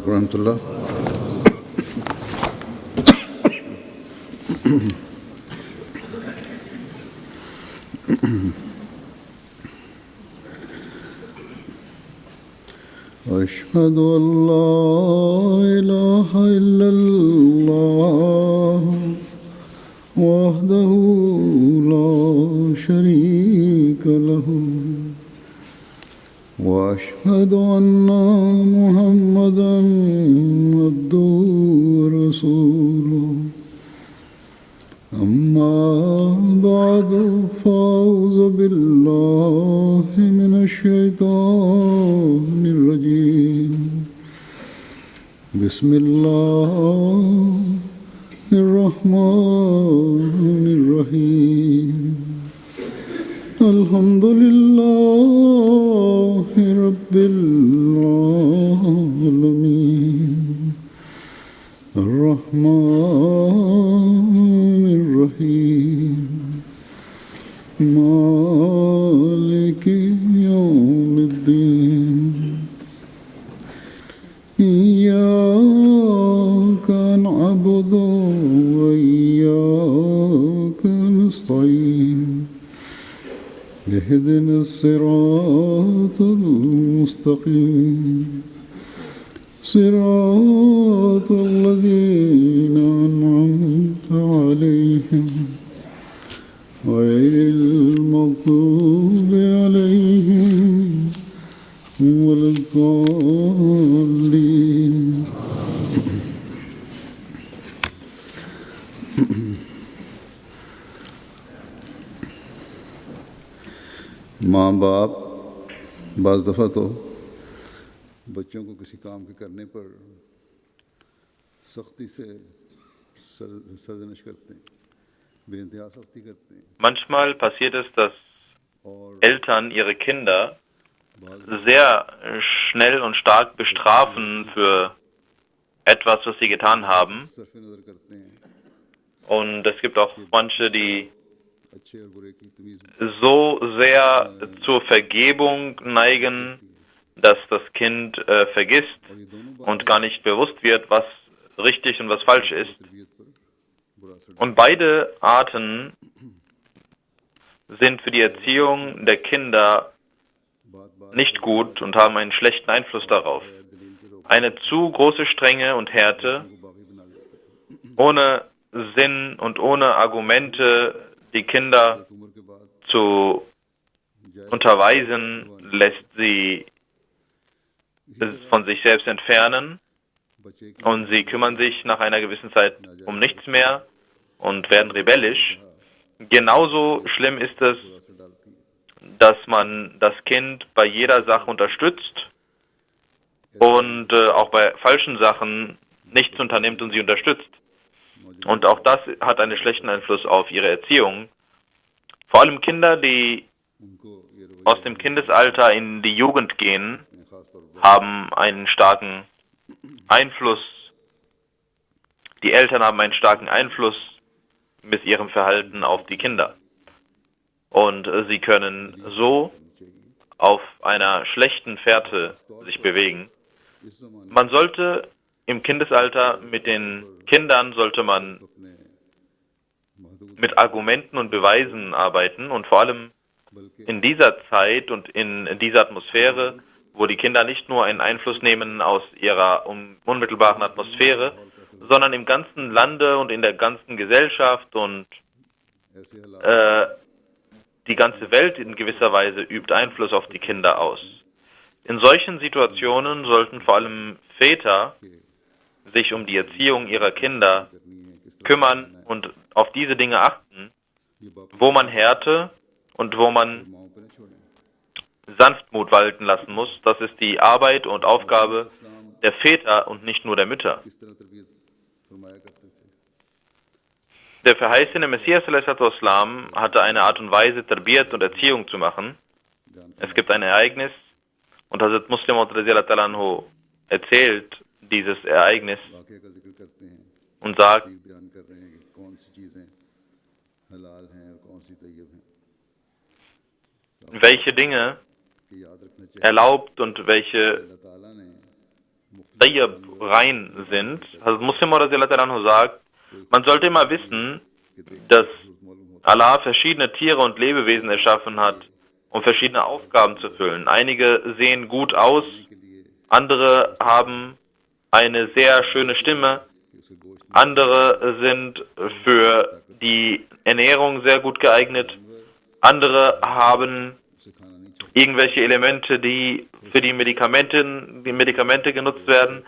Rahmatullah. أشهد أن لا إله إلا الله وحده لا شريك له وأشهد أن محمدًا عبده ورسوله أما بعد فأعوذ بالله من الشيطان الرجيم بسم الله الرحمن الرحيم الحمد لله رب العالمين الرحمن الرحيم مالك يوم الدين إياك نعبد وإياك نستعين اهدنا الصراط المستقيم صراط الذين أنعمت عليهم غير المغضوب عليهم ولا الضالين माँ बाप बाज़ दफ़ा तो बच्चों को किसी काम के करने पर सख्ती से सरजनिश करते हैं, बेइंतहा सख्ती करते हैं। Manchmal passiert es, dass Eltern ihre Kinder sehr schnell und stark bestrafen für etwas, was sie getan haben. Und es gibt auch manche, die so sehr zur Vergebung neigen, dass das Kind vergisst und gar nicht bewusst wird, was richtig und was falsch ist. Und beide Arten sind für die Erziehung der Kinder nicht gut und haben einen schlechten Einfluss darauf. Eine zu große Strenge und Härte, ohne Sinn und ohne Argumente, die Kinder zu unterweisen, lässt sie von sich selbst entfernen und sie kümmern sich nach einer gewissen Zeit um nichts mehr und werden rebellisch. Genauso schlimm ist es, dass man das Kind bei jeder Sache unterstützt und auch bei falschen Sachen nichts unternimmt und sie unterstützt. Und auch das hat einen schlechten Einfluss auf ihre Erziehung. Vor allem Kinder, die aus dem Kindesalter in die Jugend gehen, haben einen starken Einfluss. Die Eltern haben einen starken Einfluss mit ihrem Verhalten auf die Kinder. Und sie können so auf einer schlechten Fährte sich bewegen. Man sollte im Kindesalter mit den Kindern sollte man mit Argumenten und Beweisen arbeiten und vor allem in dieser Zeit und in dieser Atmosphäre, wo die Kinder nicht nur einen Einfluss nehmen aus ihrer unmittelbaren Atmosphäre, sondern im ganzen Lande und in der ganzen Gesellschaft und die ganze Welt in gewisser Weise übt Einfluss auf die Kinder aus. In solchen Situationen sollten vor allem Väter sich um die Erziehung ihrer Kinder kümmern und auf diese Dinge achten, wo man Härte und wo man Sanftmut walten lassen muss. Das ist die Arbeit und Aufgabe der Väter und nicht nur der Mütter. Der verheißene Messias ﷺ hatte eine Art und Weise, Tarbiyat und Erziehung zu machen. Es gibt ein Ereignis und Hazrat Muslim Maud erzählt dieses Ereignis und sagt, welche Dinge erlaubt und welche Tayyib rein sind. Also Muslim sagt, man sollte immer wissen, dass Allah verschiedene Tiere und Lebewesen erschaffen hat, um verschiedene Aufgaben zu erfüllen. Einige sehen gut aus, andere haben eine sehr schöne Stimme, andere sind für die Ernährung sehr gut geeignet, andere haben irgendwelche Elemente, die für die Medikamente genutzt werden.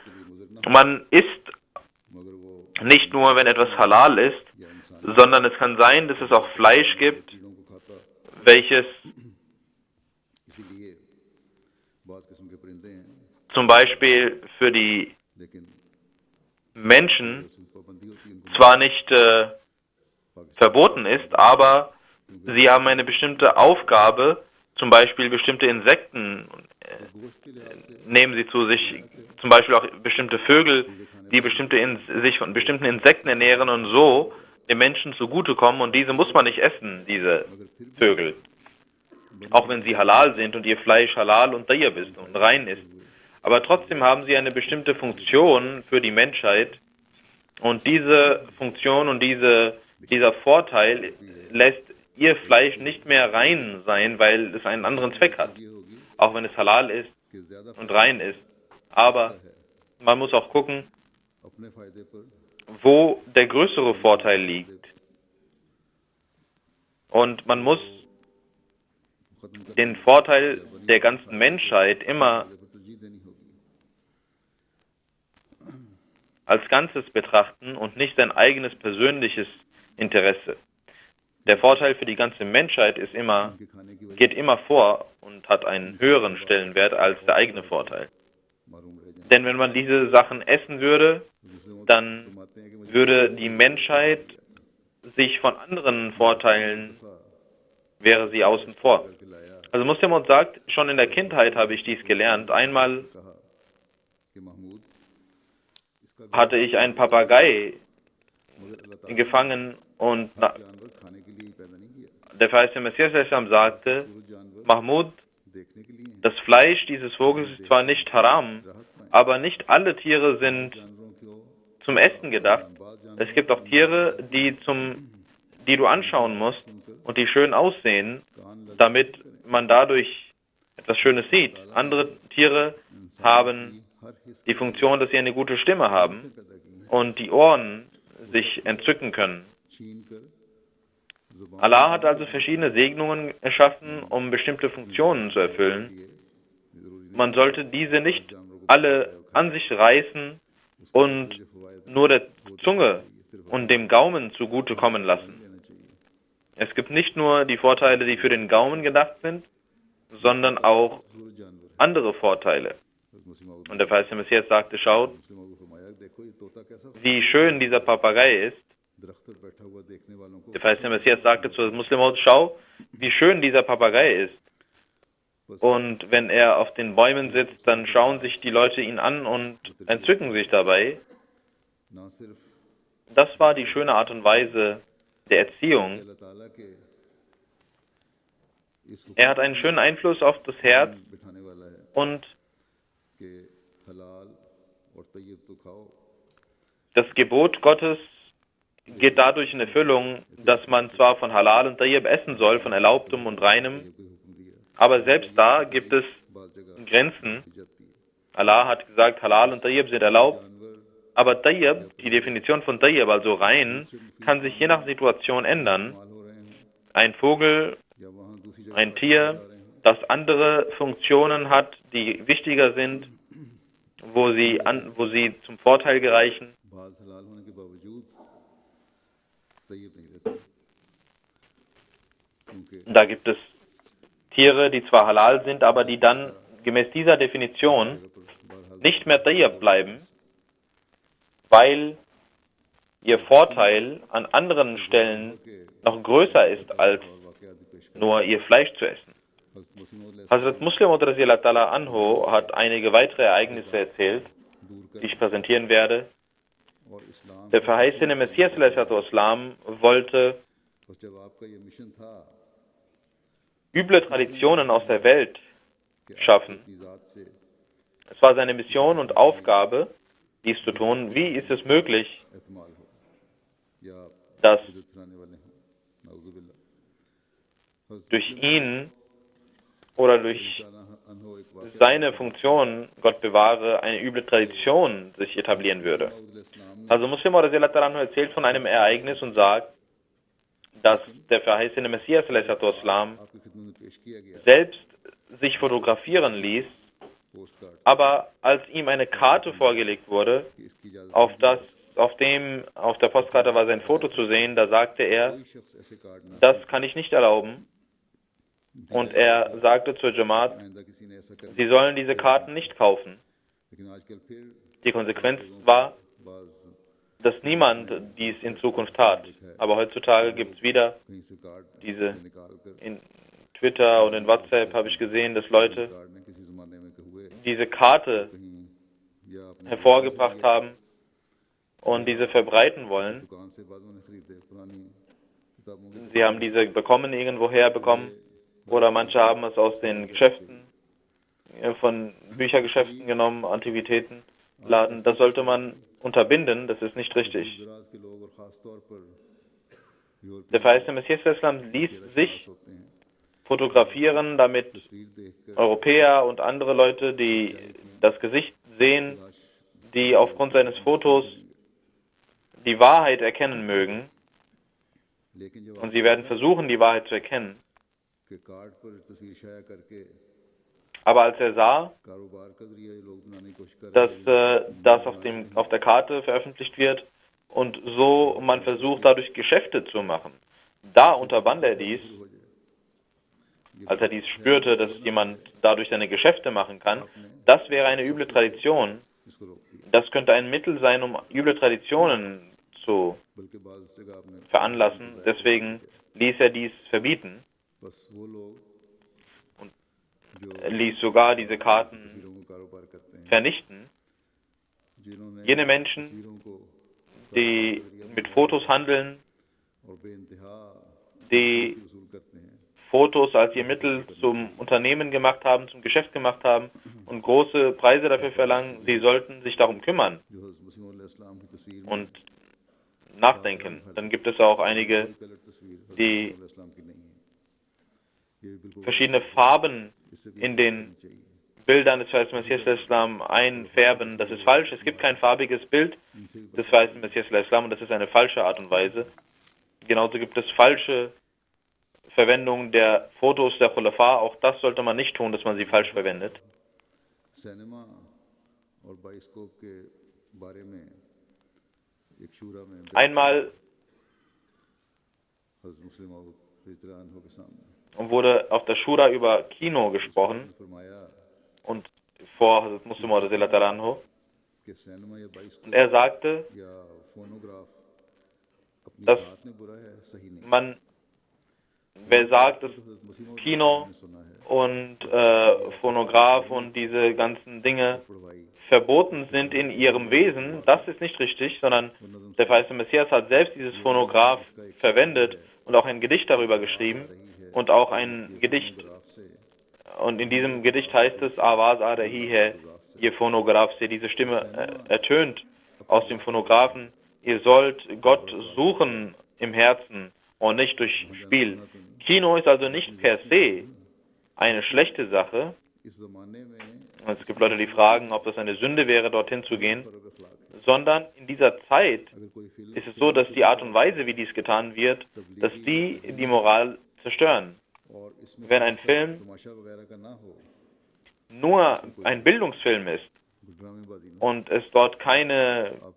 Man isst nicht nur, wenn etwas halal ist, sondern es kann sein, dass es auch Fleisch gibt, welches zum Beispiel für die Menschen zwar nicht verboten ist, aber sie haben eine bestimmte Aufgabe, zum Beispiel bestimmte Insekten nehmen sie zu sich, zum Beispiel auch bestimmte Vögel, die sich von bestimmten Insekten ernähren und so den Menschen zugutekommen, und diese muss man nicht essen, diese Vögel. Auch wenn sie halal sind und ihr Fleisch halal und tayyib ist und rein ist. Aber trotzdem haben sie eine bestimmte Funktion für die Menschheit, und diese Funktion und dieser Vorteil lässt ihr Fleisch nicht mehr rein sein, weil es einen anderen Zweck hat. Auch wenn es halal ist und rein ist. Aber man muss auch gucken, wo der größere Vorteil liegt. Und man muss den Vorteil der ganzen Menschheit immer als Ganzes betrachten und nicht sein eigenes persönliches Interesse. Der Vorteil für die ganze Menschheit geht immer vor und hat einen höheren Stellenwert als der eigene Vorteil. Denn wenn man diese Sachen essen würde, dann würde die Menschheit sich von anderen Vorteilen, wäre sie außen vor. Also Muslim sagt, schon in der Kindheit habe ich dies gelernt. Einmal hatte ich einen Papagei gefangen und der verheißene Messias sagte, Mahmud, das Fleisch dieses Vogels ist zwar nicht haram, aber nicht alle Tiere sind zum Essen gedacht. Es gibt auch Tiere, die du anschauen musst und die schön aussehen, damit man dadurch etwas Schönes sieht. Andere Tiere haben die Funktion, dass sie eine gute Stimme haben und die Ohren sich entzücken können. Allah hat also verschiedene Segnungen erschaffen, um bestimmte Funktionen zu erfüllen. Man sollte diese nicht alle an sich reißen und nur der Zunge und dem Gaumen zugutekommen lassen. Es gibt nicht nur die Vorteile, die für den Gaumen gedacht sind, sondern auch andere Vorteile. Und der verheißene Messias sagte, schaut, wie schön dieser Papagei ist. Der verheißene Messias sagte zu Muslim, schau, wie schön dieser Papagei ist. Und wenn er auf den Bäumen sitzt, dann schauen sich die Leute ihn an und entzücken sich dabei. Das war die schöne Art und Weise der Erziehung. Er hat einen schönen Einfluss auf das Herz und das Gebot Gottes geht dadurch in Erfüllung, dass man zwar von Halal und Tayyib essen soll, von Erlaubtem und Reinem, aber selbst da gibt es Grenzen. Allah hat gesagt, Halal und Tayyib sind erlaubt, aber Tayyib, die Definition von Tayyib, also rein, kann sich je nach Situation ändern. Ein Vogel, ein Tier, das andere Funktionen hat, die wichtiger sind, wo sie zum Vorteil gereichen. Da gibt es Tiere, die zwar halal sind, aber die dann gemäß dieser Definition nicht mehr Tayyib bleiben, weil ihr Vorteil an anderen Stellen noch größer ist, als nur ihr Fleisch zu essen. Hazrat Muslim Ta'ala Anhu hat einige weitere Ereignisse erzählt, die ich präsentieren werde. Der verheißene Messias wollte üble Traditionen aus der Welt schaffen. Es war seine Mission und Aufgabe, dies zu tun. Wie ist es möglich, एतमाल हो या dass इज्जत कराने वाले हों नाउजुबिल्ला durch ihn oder durch अनहो एक वाक़या seine Funktion, Gott bewahre, eine üble Tradition sich etablieren würde? Also Muslim Anhu erzählt von einem Ereignis und sagt, dass der verheißene Messias wassalam, आपकी खिदमत में पेश किया गया selbst sich fotografieren ließ, post card aber als ihm eine Karte vorgelegt wurde, कि इसकी इजाज़त auf der Postkarte war sein Foto zu sehen, da sagte er, कोई शख्स ऐसे कार्ड ना das kann ich nicht erlauben. Und er sagte zur Jamaat, आइंदा किसी ने ऐसा कर sie sollen diese Karten nicht kaufen. लेकिन आजकल फिर Die Konsequenz war, बाज dass niemand dies in Zukunft tat. Aber heutzutage gibt es wieder कहीं से कार्ड diese, निकाल कर in Twitter und in WhatsApp habe ich gesehen, dass Leute card ने किसी ज़माने में हुए diese Karte कहीं या अपने hervorgebracht haben und diese verbreiten wollen. दुकान से बाद में खरीदे पुरानी किताबों की Sie haben diese bekommen, irgendwoher bekommen, oder manche haben es aus den Geschäften, von Büchergeschäften genommen, Antiquitätenladen. Das sollte man unterbinden, das ist nicht richtig. दराज के लोग और ख़ास तौर पर यूरोपीय Der verheißene Messias ließ sich होते हैं fotografieren, damit तस्वीर देखकर Europäer und andere Leute, die das Gesicht sehen, die aufgrund seines Fotos die Wahrheit erkennen mögen. लेकिन जब Und sie werden versuchen, die Wahrheit zu erkennen. आपके कार्ड पर तस्वीर शाया करके Aber als er sah, कारोबार का जरिए ये लोग बनाने की कोशिश कर dass रहे हैं das auf der Karte veröffentlicht wird und so man versucht, dadurch Geschäfte zu machen, da unterband er dies, हो जाए als er dies spürte, dass jemand dadurch seine Geschäfte machen kann. Das wäre eine üble Tradition. इसको रोक दिया Das könnte ein Mittel sein, um üble Traditionen zu बल्कि बाज़ जगह आपने veranlassen. Deswegen ließ er dies verbieten. बस वो लोग Und जो er ließ sogar diese Karten तस्वीरों को कारोबार करते हैं vernichten. जिन्होंने Jene Menschen, तस्वीरों को die mit Fotos handeln, और बेइंतहा die वसूल करते हैं Fotos als ihr Mittel zum Unternehmen gemacht haben, zum Geschäft gemacht haben und große Preise dafür verlangen, sie sollten sich darum kümmern जो हज़रत मसीह मौला इस्लाम की तस्वीर में und nachdenken. Dann gibt es auch einige, colour तस्वीर हज़रत die मसीह मौला इस्लाम की नहीं है ये भी बिल्कुल verschiedene Farben इससे भी in den होनी चाहिए Bildern des verheißten Messias Islam einfärben. Das ist falsch. Es gibt kein farbiges Bild इनसे भी des verheißten Messias Islam und das ist eine falsche Art und Weise. Genauso gibt es falsche Verwendung der Fotos der Khulafa. Auch das sollte man nicht tun, dass man sie falsch verwendet. Cinema और बाइस्कोप के बारे में एक शूरा में Einmal हज़रत मुस्लिम मौद रज़ियल्लाहु के सामने wurde auf der Shura über Kino gesprochen फरमाया und vor Hazrat Muslim anhu. कि सिनेमा या बाइस्कोप Und er sagte, या फोनोग्राफ अपनी Das- जात में बुरा है सही नहीं wer sagt, dass हज़रत मसीह मौद Kino ने सुना है und Phonograph und diese ganzen Dinge पढ़वाई verboten sind in ihrem Wesen, das ist nicht richtig, sondern der verheißene Messias hat selbst dieses Phonograph verwendet und auch ein Gedicht darüber geschrieben und auch ein Gedicht, phonograph से und in diesem Gedicht heißt es, Awaz aa rahi hai, ye Phonograph se, diese Stimme ertönt aus dem Phonographen, ihr sollt Gott suchen im Herzen und nicht durch Spiel. Kino ist also nicht per se eine schlechte Sache. इस ज़माने में Und es gibt Leute, die fragen, ob das eine Sünde wäre, dorthin zu gehen, फर्क अखलाक है sondern in dieser Zeit अगर कोई film ist es so, dass die Art und Weise, wie dies getan wird, dass die Moral zerstören. और इसमें Wenn ein Film तमाशा वगैरह का ना हो nur ein Bildungsfilm ist कुछ ड्रामेबाजी ना und es dort keine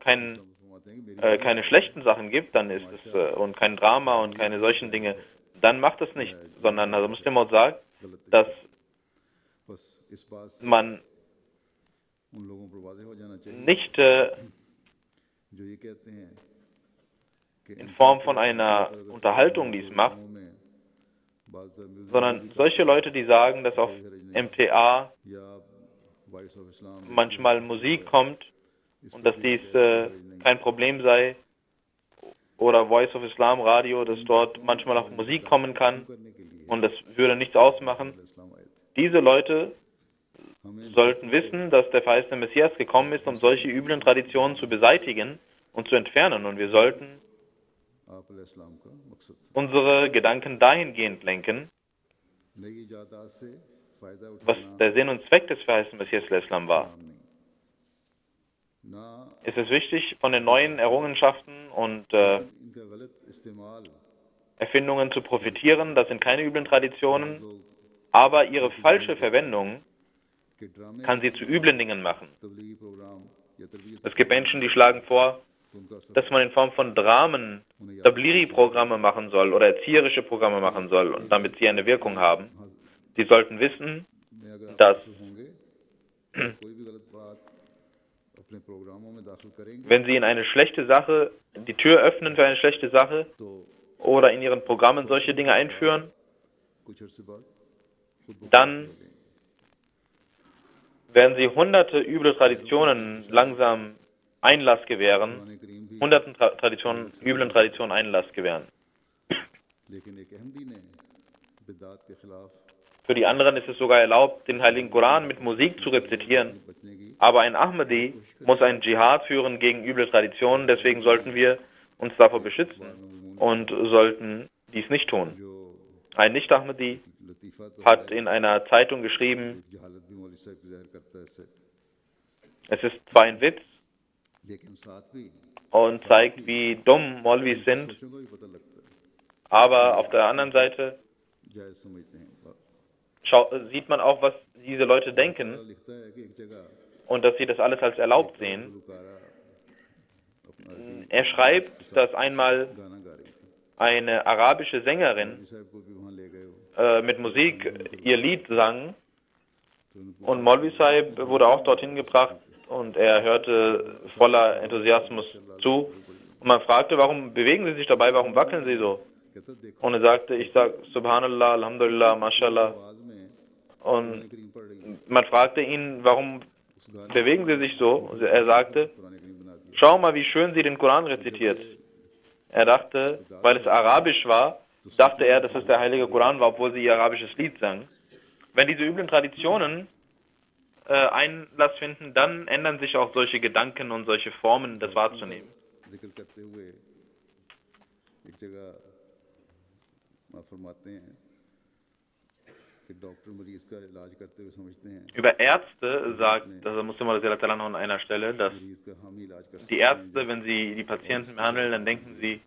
फरमाते हैं कि मेरी keine schlechten Sachen gibt, dann ist es und kein Drama und keine solchen Dinge, dann macht es nicht, sondern also Muslim sagt, गलत है dass बस इस बात से man उन लोगों पर वाज़ेह हो जाना चाहिए nicht जो ये कहते हैं कि in Form von einer Unterhaltung dies macht, में बाज़ music sondern solche Leute, die sagen, dass auf MTA या voice of Islam manchmal Musik kommt und dass dies kein Problem sei, oder Voice of Islam Radio, dass dort manchmal auch Musik kommen kann करने के लिए und das würde nichts ausmachen. इस्लाम आए थे Diese Leute sollten wissen, dass der verheißene Messias gekommen ist, um solche üblen Traditionen zu beseitigen und zu entfernen. Und wir sollten आप अलैहिस्सलाम का मकसद था। unsere Gedanken dahingehend lenken, नई इजादात से फ़ायदा was उठाना der Sinn und Zweck des verheißenen Messias Islam war. काम नहीं, ना Es ist wichtig, von den neuen Errungenschaften und इनका गलत इस्तेमाल Erfindungen zu profitieren. Das sind keine üblen Traditionen, लोग aber ihre falsche Verwendung के ड्रामे kann sie zu üblen Dingen machen. Tablighi program या तरबियत Es gibt Menschen, die schlagen vor, तो उनका असर dass man in Form von Dramen Tabliri-Programme machen soll oder erzieherische Programme machen soll und damit sie eine Wirkung haben. Sie sollten wissen, में अगर dass आप होंगे कोई भी गलत बात अपने प्रोग्रामों में दाखिल करेंगे wenn sie in eine schlechte Sache, die Tür öffnen für eine schlechte Sache तो oder in ihren Programmen solche Dinge einführen, कुछ अरसे बाद खुद ब खुद dann हो जाएंगे। werden sie hunderte üble Traditionen langsam Einlass gewähren, Quran करीम भी hunderten üblen Traditionen Einlass gewähren. लेकिन एक अहमदी ने बिदात के खिलाफ Für die anderen ist es sogar erlaubt, den Heiligen Koran mit Musik zu rezitieren. बचने की Aber ein Ahmadi muss einen Dschihad führen gegen üble Traditionen, deswegen sollten wir uns davor beschützen und sollten dies nicht tun. जो Ein Nicht-Ahmadi लतीफ़ा तो hat in einer Zeitung geschrieben, जहालत भी मौलवी साहब की ज़ाहिर करता है इससे, es ist zwar ein Witz लेकिन साथ भी und zeigt, wie dumm Molvis sind, सोचों का भी पता लगता है, aber auf der anderen Seite जायज़ समझते हैं। sieht man auch, was diese Leute denken लिखता है कि एक जगह und dass sie das alles als erlaubt sehen. Gulkara अपना Er schreibt, dass einmal गाना गा रही थी, eine arabische Sängerin मौलवी साहब को भी वहाँ ले गए वो, mit Musik ihr Lied sang तो उन्होंने und Molvi Sahib wurde auch dorthin gebracht und er hörte voller Enthusiasmus zu und man fragte, warum bewegen Sie sich dabei, warum wackeln Sie so? कहता देखो Und er sagte, ich sag Subhanallah, Alhamdulillah, Mashallah. आवाज में Und करीम पढ़ रही man fragte ihn, warum उस गाने bewegen Sie sich so? Und er sagte, पुराने करीम बना दिया। schau mal, wie schön sie den Koran rezitiert. Er dachte, weil es arabisch war, dachte er, dass es der heilige Koran war, obwohl sie ihr arabisches Lied sang. Wenn diese üblen Traditionen Einlass finden, dann ändern sich auch solche Gedanken und solche Formen, das wahrzunehmen. जिक्र करते हुए एक जगह आप फरमाते हैं कि डॉक्टर मरीज का इलाज करते हुए समझते हैं Über Ärzte sagt, das Muslim an einer Stelle, dass मरीज का हम ही इलाज कर सकते die Ärzte, wenn sie die Patienten behandeln, dann denken sie, हैं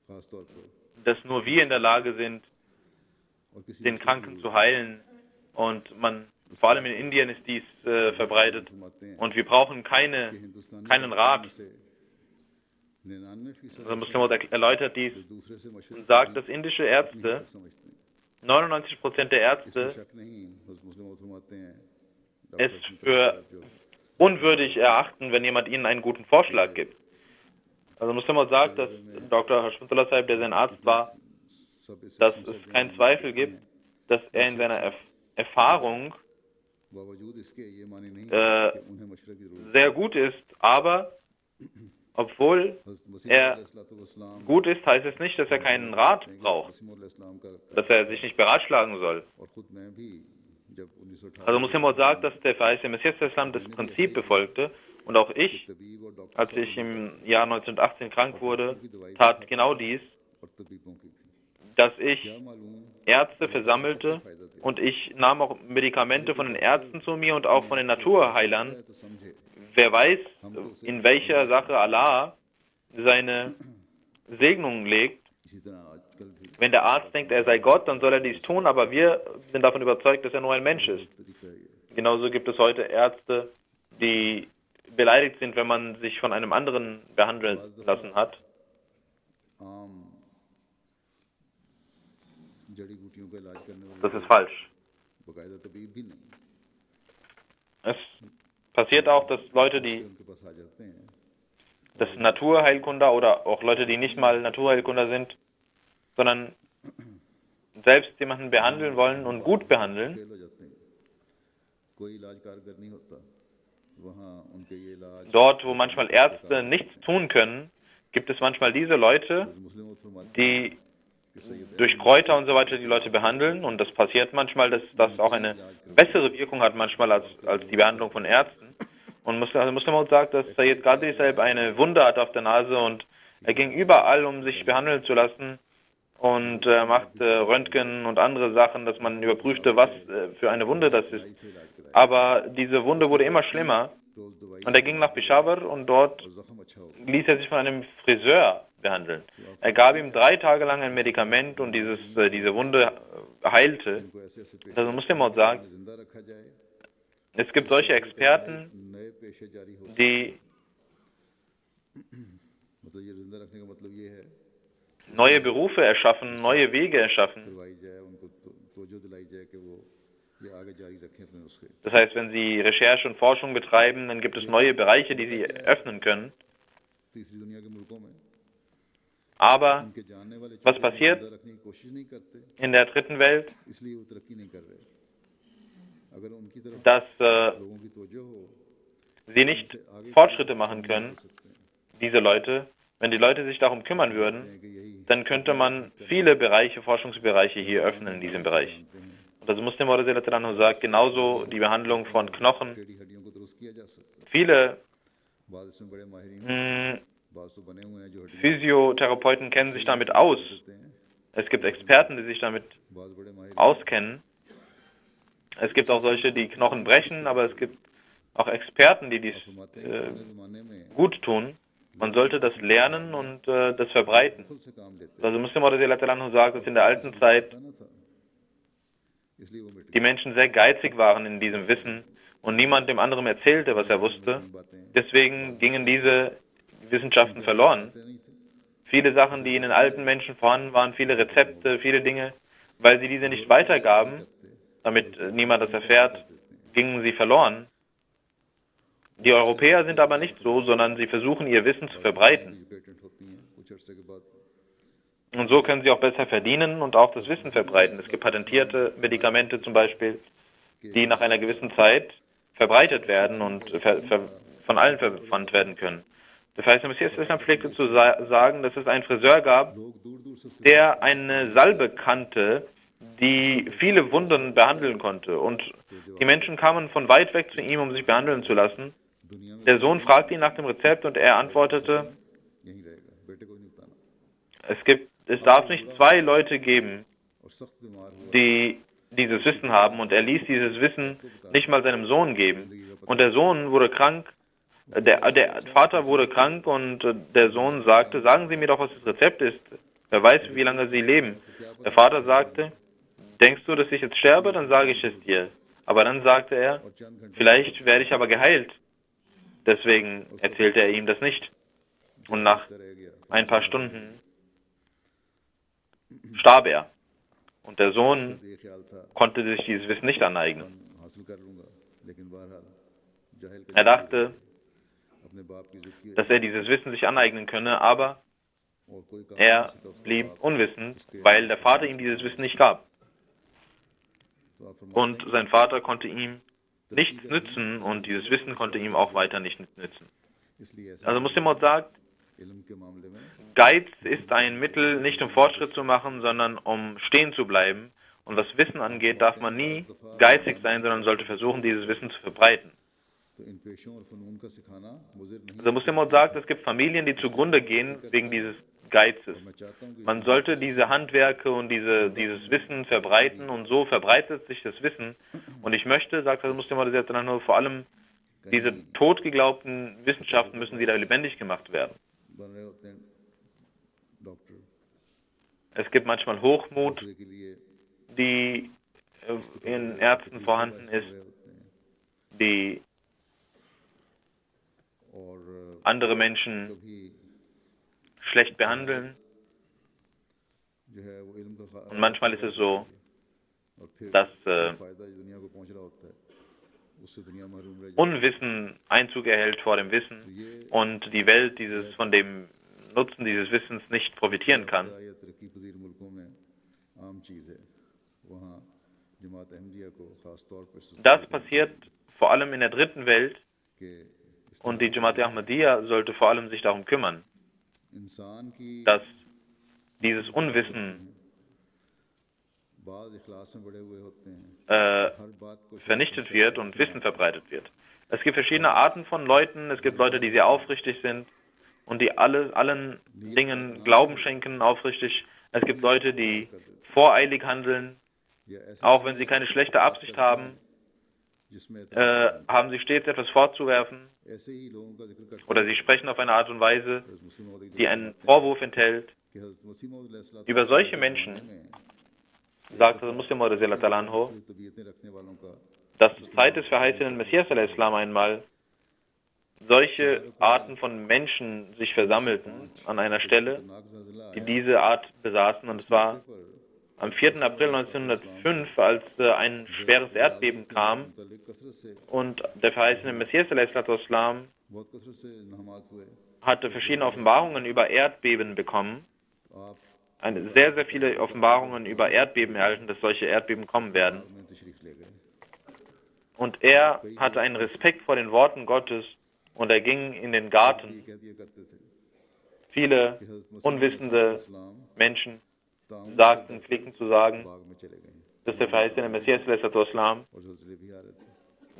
खास तौर पर, dass nur wir in der Lage sind, और किसी den Kranken zu heilen. Und vor allem in Indien ist dies verbreitet. फरमाते हैं Und wir brauchen कि हिंदुस्तानी keinen Rat. से 99% Der Muslim erläutert dies दूसरे से मशवरा und sagt, dass indische Ärzte, समझते हैं। 99% der इसमें Ärzte, शक नहीं, मुस्लिम फरमाते हैं es für unwürdig erachten, wenn jemand ihnen einen guten Vorschlag gibt. Also Muslim sagt, dass Dr. Hashmatullah Sahib, der sein Arzt war, सब इस dass es keinen Zweifel gibt, dass er in seiner Erfahrung बावजूद इसके ये माने नहीं äh, कि उन्हें मशवरे की जरूरत sehr gut ist, aber obwohl er gut ist, heißt es nicht, dass er keinen Rat braucht, dass er sich nicht beratschlagen soll. और खुद मैं भी जब 1918 Also Muslim sagt, dass der verheißene Messias Islam das Prinzip befolgte und auch ich, तबीब और doctor als ich im Jahr 1918 krank wurde, tat genau dies, और तबीबों की भी dass ich क्या मालूम Ärzte versammelte und ich nahm auch Medikamente von den Ärzten zu mir und auch von den Naturheilern. है तो समझे Wer weiß, in welcher Sache Allah seine Segnungen legt. इसी तरह आजकल भी Wenn der Arzt denkt, er sei Gott, dann soll er dies tun, aber wir sind davon überzeugt, dass er nur ein Mensch ist. तरीका ये Genauso gibt es heute Ärzte, die beleidigt sind, wenn man sich von einem anderen behandeln lassen hat. आम जड़ी बूटियों का इलाज करने वाले Das ist falsch. बाकायदा तबीब भी नहीं Es passiert auch, dass Leute, die उनके पास आ जाते हैं das Naturheilkunder oder auch Leute, die nicht mal Naturheilkunder sind, sondern selbst jemanden behandeln wollen und gut behandeln, fail हो जाते हैं कोई इलाज कारगर नहीं होता वहाँ उनके ये इलाज dort, wo manchmal Ärzte nichts tun können, gibt es manchmal diese Leute, मुस्लिम फरमाते die durch Kräuter und so weiter die Leute behandeln. Und das passiert manchmal, dass das auch eine bessere Wirkung hat manchmal als die Behandlung von Ärzten. Und Muslim sagt, dass Sayyid Qadri Sahib eine Wunde hat auf der Nase und er ging überall, um sich behandeln zu lassen und machte Röntgen und andere Sachen, dass man überprüfte, was für eine Wunde das ist. Aber diese Wunde wurde immer schlimmer und er ging nach Peshawar und dort ließ er sich von einem Friseur behandeln. Er gab ihm 3 Tage lang ein Medikament und diese Wunde heilte. Also Muslim sagt, es gibt solche Experten, die neue Berufe erschaffen, neue Wege erschaffen. Das heißt, wenn sie Recherche und Forschung betreiben, dann gibt es neue Bereiche, die sie öffnen können. Aber was passiert in der dritten Welt? Dass sie nicht Fortschritte machen können, diese Leute. Wenn die Leute sich darum kümmern würden, dann könnte man viele Bereiche, Forschungsbereiche hier öffnen in diesem Bereich. Und also Muslim sagt, genauso die Behandlung von Knochen. Viele Physiotherapeuten kennen sich damit aus. Es gibt Experten, die sich damit auskennen. Es gibt auch solche, die Knochen brechen, aber es gibt auch Experten, die dies gut tun. Man sollte das lernen und das verbreiten. Also Muslim sagt, dass in der alten Zeit die Menschen sehr geizig waren in diesem Wissen und niemand dem anderen erzählte, was er wusste. Deswegen gingen diese Wissenschaften verloren. Viele Sachen, die in den alten Menschen vorhanden waren, viele Rezepte, viele Dinge, weil sie diese nicht weitergaben, damit niemand das erfährt, gingen sie verloren. Die Europäer sind aber nicht so, sondern sie versuchen, ihr Wissen zu verbreiten. Und so können sie auch besser verdienen und auch das Wissen verbreiten. Es gibt patentierte Medikamente zum Beispiel, die nach einer gewissen Zeit verbreitet werden und von allen verwandt werden können. Das heißt, der Messias pflegte zu sagen, dass es einen Friseur gab, der eine Salbe kannte, die viele Wunden behandeln konnte. Und die Menschen kamen von weit weg zu ihm, um sich behandeln zu lassen. Der Sohn fragte ihn nach dem Rezept und er antwortete, es darf nicht 2 Leute geben, die dieses Wissen haben, und er ließ dieses Wissen nicht mal seinem Sohn geben. Und der Sohn wurde krank, der Vater wurde krank und der Sohn sagte, sagen Sie mir doch, was das Rezept ist. Wer weiß, wie lange Sie leben. Der Vater sagte, denkst du, dass ich jetzt sterbe? Dann sage ich es dir. Aber dann sagte er, vielleicht werde ich aber geheilt. Deswegen erzählte er ihm das nicht. Und nach ein paar Stunden starb er. Und der Sohn konnte sich dieses Wissen nicht aneignen. Er dachte, dass er dieses Wissen sich aneignen könne, aber er blieb unwissend, weil der Vater ihm dieses Wissen nicht gab. Und sein Vater konnte ihm nichts nützen und dieses Wissen konnte ihm auch weiter nicht nützen. Also Muslim sagt, Geiz ist ein Mittel, nicht um Fortschritt zu machen, sondern um stehen zu bleiben. Und was Wissen angeht, darf man nie geizig sein, sondern sollte versuchen, dieses Wissen zu verbreiten. Also Muslim sagt, es gibt Familien, die zugrunde gehen wegen dieses Geizes. Man sollte diese Handwerke und dieses Wissen verbreiten und so verbreitet sich das Wissen. Und ich möchte, sagt der Muslim, vor allem diese totgeglaubten Wissenschaften müssen wieder lebendig gemacht werden. Es gibt manchmal Hochmut, die in Ärzten vorhanden ist, die andere Menschen schlecht behandeln. Und manchmal ist es so, dass Unwissen Einzug erhält vor dem Wissen und die Welt von dem Nutzen dieses Wissens nicht profitieren kann. Das passiert vor allem in der dritten Welt und die Jamaat Ahmadiyya sollte vor allem sich darum kümmern, dass dieses Unwissen vernichtet wird und Wissen verbreitet wird. Es gibt verschiedene Arten von Leuten. Es gibt Leute, die sehr aufrichtig sind und die allen Dingen Glauben schenken, aufrichtig. Es gibt Leute, die voreilig handeln, auch wenn sie keine schlechte Absicht haben, haben sie stets etwas vorzuwerfen oder sie sprechen auf eine Art und Weise, die einen Vorwurf enthält. Über solche Menschen sagt Muslim Maud anhu, dass zur Zeit des verheißenen Messias al-Islam einmal solche Arten von Menschen sich versammelten an einer Stelle, die diese Art besaßen. Und es war am 4. April 1905, als ein schweres Erdbeben kam und der verheißene Messias al-Islam hatte verschiedene Offenbarungen über Erdbeben bekommen. Sehr, sehr viele Offenbarungen über Erdbeben erhalten, dass solche Erdbeben kommen werden. Und er hatte einen Respekt vor den Worten Gottes und er ging in den Garten. Viele unwissende Menschen pflegten zu sagen, dass der verheißene Messias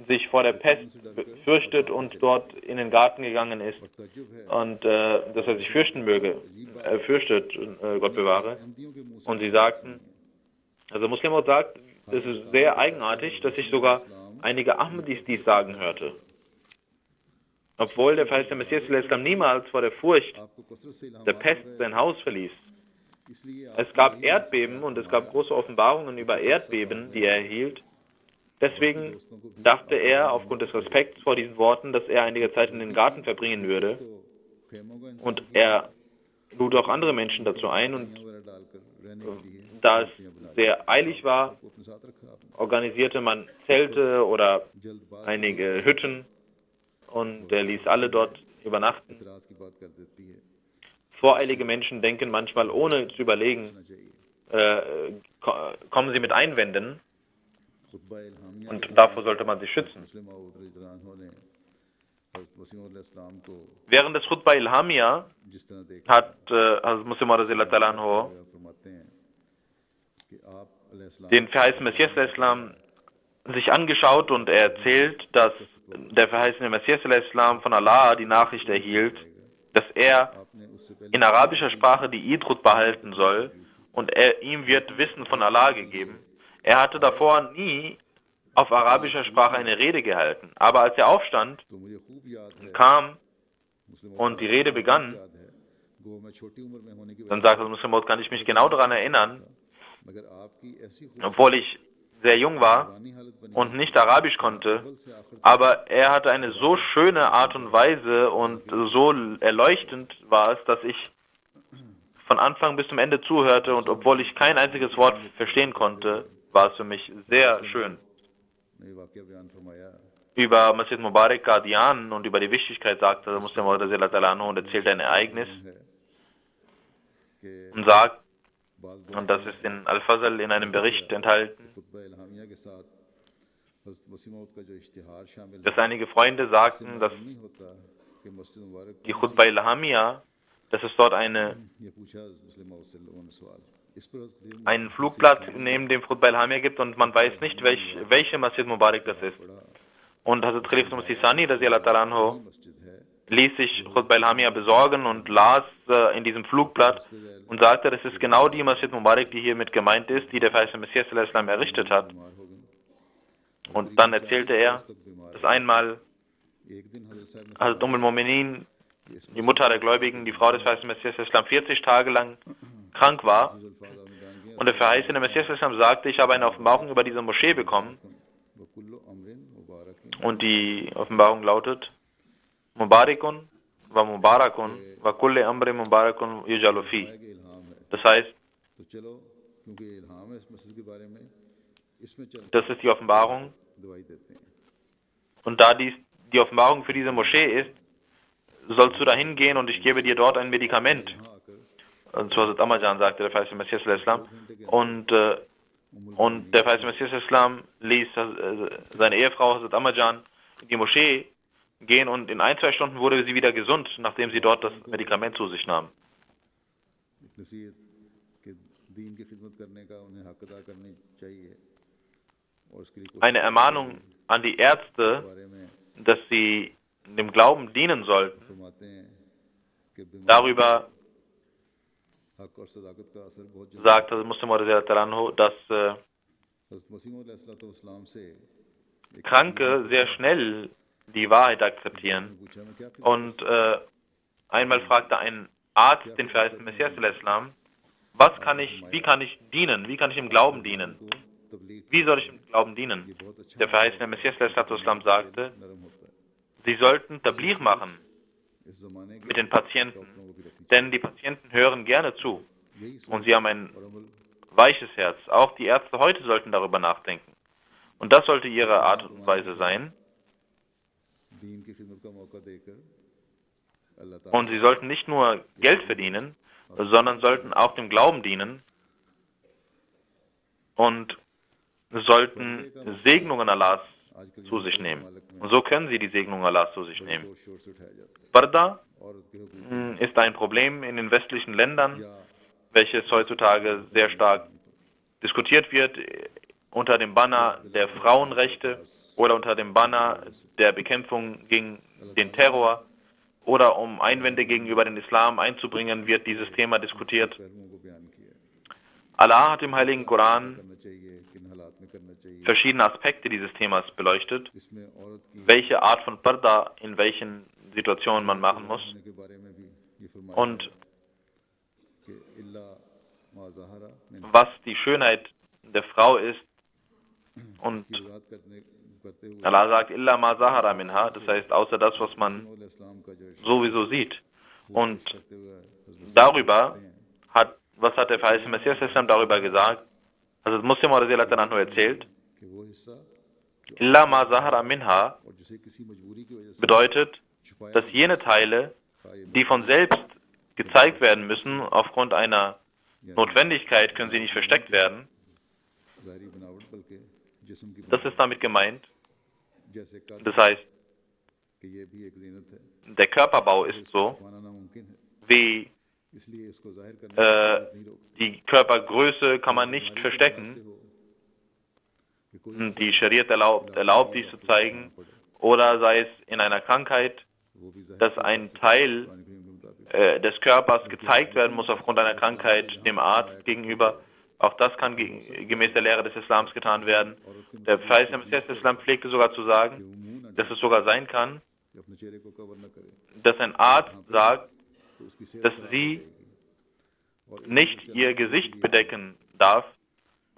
sich vor der Pest fürchtet und dort in den Garten gegangen ist und dass er sich fürchten möge, fürchtet, Gott bewahre. Und sie sagten, also Muslim sagt, es ist sehr eigenartig, dass ich sogar einige Ahmadis dies sagen hörte. Obwohl der verheißene Messias niemals vor der Furcht der Pest sein Haus verließ. Es gab Erdbeben und es gab große Offenbarungen über Erdbeben, die er erhielt. Deswegen dachte er, aufgrund des Respekts vor diesen Worten, dass er einige Zeit in den Garten verbringen würde. Und er lud auch andere Menschen dazu ein. Und da es sehr eilig war, organisierte man Zelte oder einige Hütten und er ließ alle dort übernachten. Voreilige Menschen denken manchmal, ohne zu überlegen, kommen sie mit Einwänden. Und davor sollte man sich schützen. Während des Khutbah Ilhamia hat Muslim Maud den verheißenen Messias al-Islam sich angeschaut und er erzählt, dass der verheißene Messias al-Islam von Allah die Nachricht erhielt, dass er in arabischer Sprache die Eid-Khutbah halten soll und ihm wird Wissen von Allah gegeben. Er hatte davor nie auf arabischer Sprache eine Rede gehalten. Aber als er aufstand, kam und die Rede begann, dann sagte Muslim Maud, kann ich mich genau daran erinnern, obwohl ich sehr jung war und nicht Arabisch konnte, aber er hatte eine so schöne Art und Weise und so erleuchtend war es, dass ich von Anfang bis zum Ende zuhörte und obwohl ich kein einziges Wort verstehen konnte, war es für mich sehr schön. Über Masjid Mubarak Qadian und über die Wichtigkeit sagte Muslim Maud und erzählt ein Ereignis und sagt, und das ist in Al-Fazl in einem Bericht enthalten, dass einige Freunde sagten, dass die Khutbah Ilhamia, dass es dort einen Flugplatz neben dem Khutbah Ilhamia gibt und man weiß nicht, welche Masjid Mubarak das ist. Und Hazrat Khalifah Masih Sani ließ sich Khutbah Ilhamia besorgen und las in diesem Flugblatt und sagte, das ist genau die Masjid Mubarak, die hiermit gemeint ist, die der verheißene Messias al-Islam errichtet hat. Und dann erzählte er, dass einmal Hazrat al-Mu'minin, die Mutter der Gläubigen, die Frau des verheißenen Messias al-Islam, 40 Tage lang krank war. Und der verheißene Messias al-Islam sagte, ich habe eine Offenbarung über diese Moschee bekommen. Und die Offenbarung lautet, Mubarakun wa Mubarakun wa kulli amri Mubarakun yujalu fi. Das heißt, das ist die Offenbarung. Und da dies die Offenbarung für diese Moschee ist, sollst du dahin gehen und ich gebe dir dort ein Medikament. Und so Hazrat Amajan sagte der verheißene Messias al-Islam. Und der verheißene Messias al-Islam ließ seine Ehefrau Hazrat Amajan in die Moschee gehen und in 1-2 Stunden wurde sie wieder gesund, nachdem sie dort das Medikament zu sich nahm. दीन की खिदमत करने का उन्हें हक अदा करनी चाहिए और उसके लिए कोशिश eine Ermahnung an die Ärzte, के बारे में dass sie dem Glauben dienen sollten. फरमाते हैं कि बीमारी Darüber हक और सदाकत का असर बहुत जल्दी sagt Muslim anhu, dass हज़रत मसीह अलैहिस्सलाम से एक Kranke sehr schnell die Wahrheit akzeptieren. पूछा मैं क्या Und einmal fragte ein Arzt den verheißten Messias, wie kann ich dienen? Wie kann ich im Glauben dienen? तबलीग Wie soll ich im Glauben dienen? बहुत अच्छा Der verheißene Messias sagte, नरम होता है sie sollten Tabligh machen इस जमाने के mit den Patienten, डॉक्टरों को भी रखनी denn die Patienten hören gerne zu चाहिए यही und sie haben ein और अमल weiches Herz. Auch die Ärzte heute sollten darüber nachdenken. Und das sollte ihre Art und Weise sein. दीन की खिदमत का मौका देकर अल्लाह ताला Und sie sollten nicht nur Geld verdienen, sondern sollten auch dem Glauben dienen und sollten Segnungen Allahs आजकल zu sich nehmen. मालिक में Und so können sie die Segnungen Allahs zu sich nehmen. जोर शोर से उठाया जाता है Parda औरत के हुकूक ist ein Problem in den westlichen Ländern, या welches heutzutage sehr stark diskutiert wird unter dem Banner der Frauenrechte oder unter dem Banner der Bekämpfung gegen den Terror oder um Einwände gegenüber dem Islam einzubringen, wird dieses Thema diskutiert. पहलुओं को बयान किया Allah hat im Heiligen Koran करना चाहिए किन हालात में करना चाहिए verschiedene Aspekte dieses Themas beleuchtet, इसमें औरत की welche Art von Parda in welchen Situationen man machen muss. होने के बारे में भी ये फरमाया Und कि इल्ला मा ज़हरा मिन was die Schönheit der Frau ist. Und की वजाहत करते हुए Allah sagt, illa ma zahara minha, das heißt, außer das, was man इस्लाम का जो sowieso sieht. Und करते हुए हज़रत darüber was hat der verheißene Messias darüber gesagt? Also Muslim anhu erzählt, कि वो हिस्सा illa ma zahara minha और जिसे किसी मजबूरी की वजह से bedeutet, छुपाया dass jene Teile, die von selbst gezeigt werden müssen, aufgrund einer Notwendigkeit können sie nicht versteckt werden. ज़ाहिरी बनावट बल्कि जिस्म की Das ist damit gemeint. जैसे कद Das heißt, कि ये भी एक ज़ीनत है der Körperbau ist so, छुपाना नामुमकिन है wie इसलिए इसको जाहिर करने नहीं रोकते die Körpergröße kann man nicht verstecken. हो कि कोई Die Schariat erlaubt dies zu zeigen. Oder sei es in einer Krankheit, वो भी जाहिर dass ein Teil कुरान करीम के मुताबिक des Körpers gezeigt werden muss aufgrund einer Krankheit dem Arzt gegenüber. Auch das kann gemäß der Lehre des Islams getan werden. Der verheißene Messias des Islam pflegte sogar zu sagen, dass es sogar sein kann, कि अपने चेहरे को कवर न करे dass ein Arzt sagt, तो उसकी सेहत dass sie nicht ihr Gesicht bedecken darf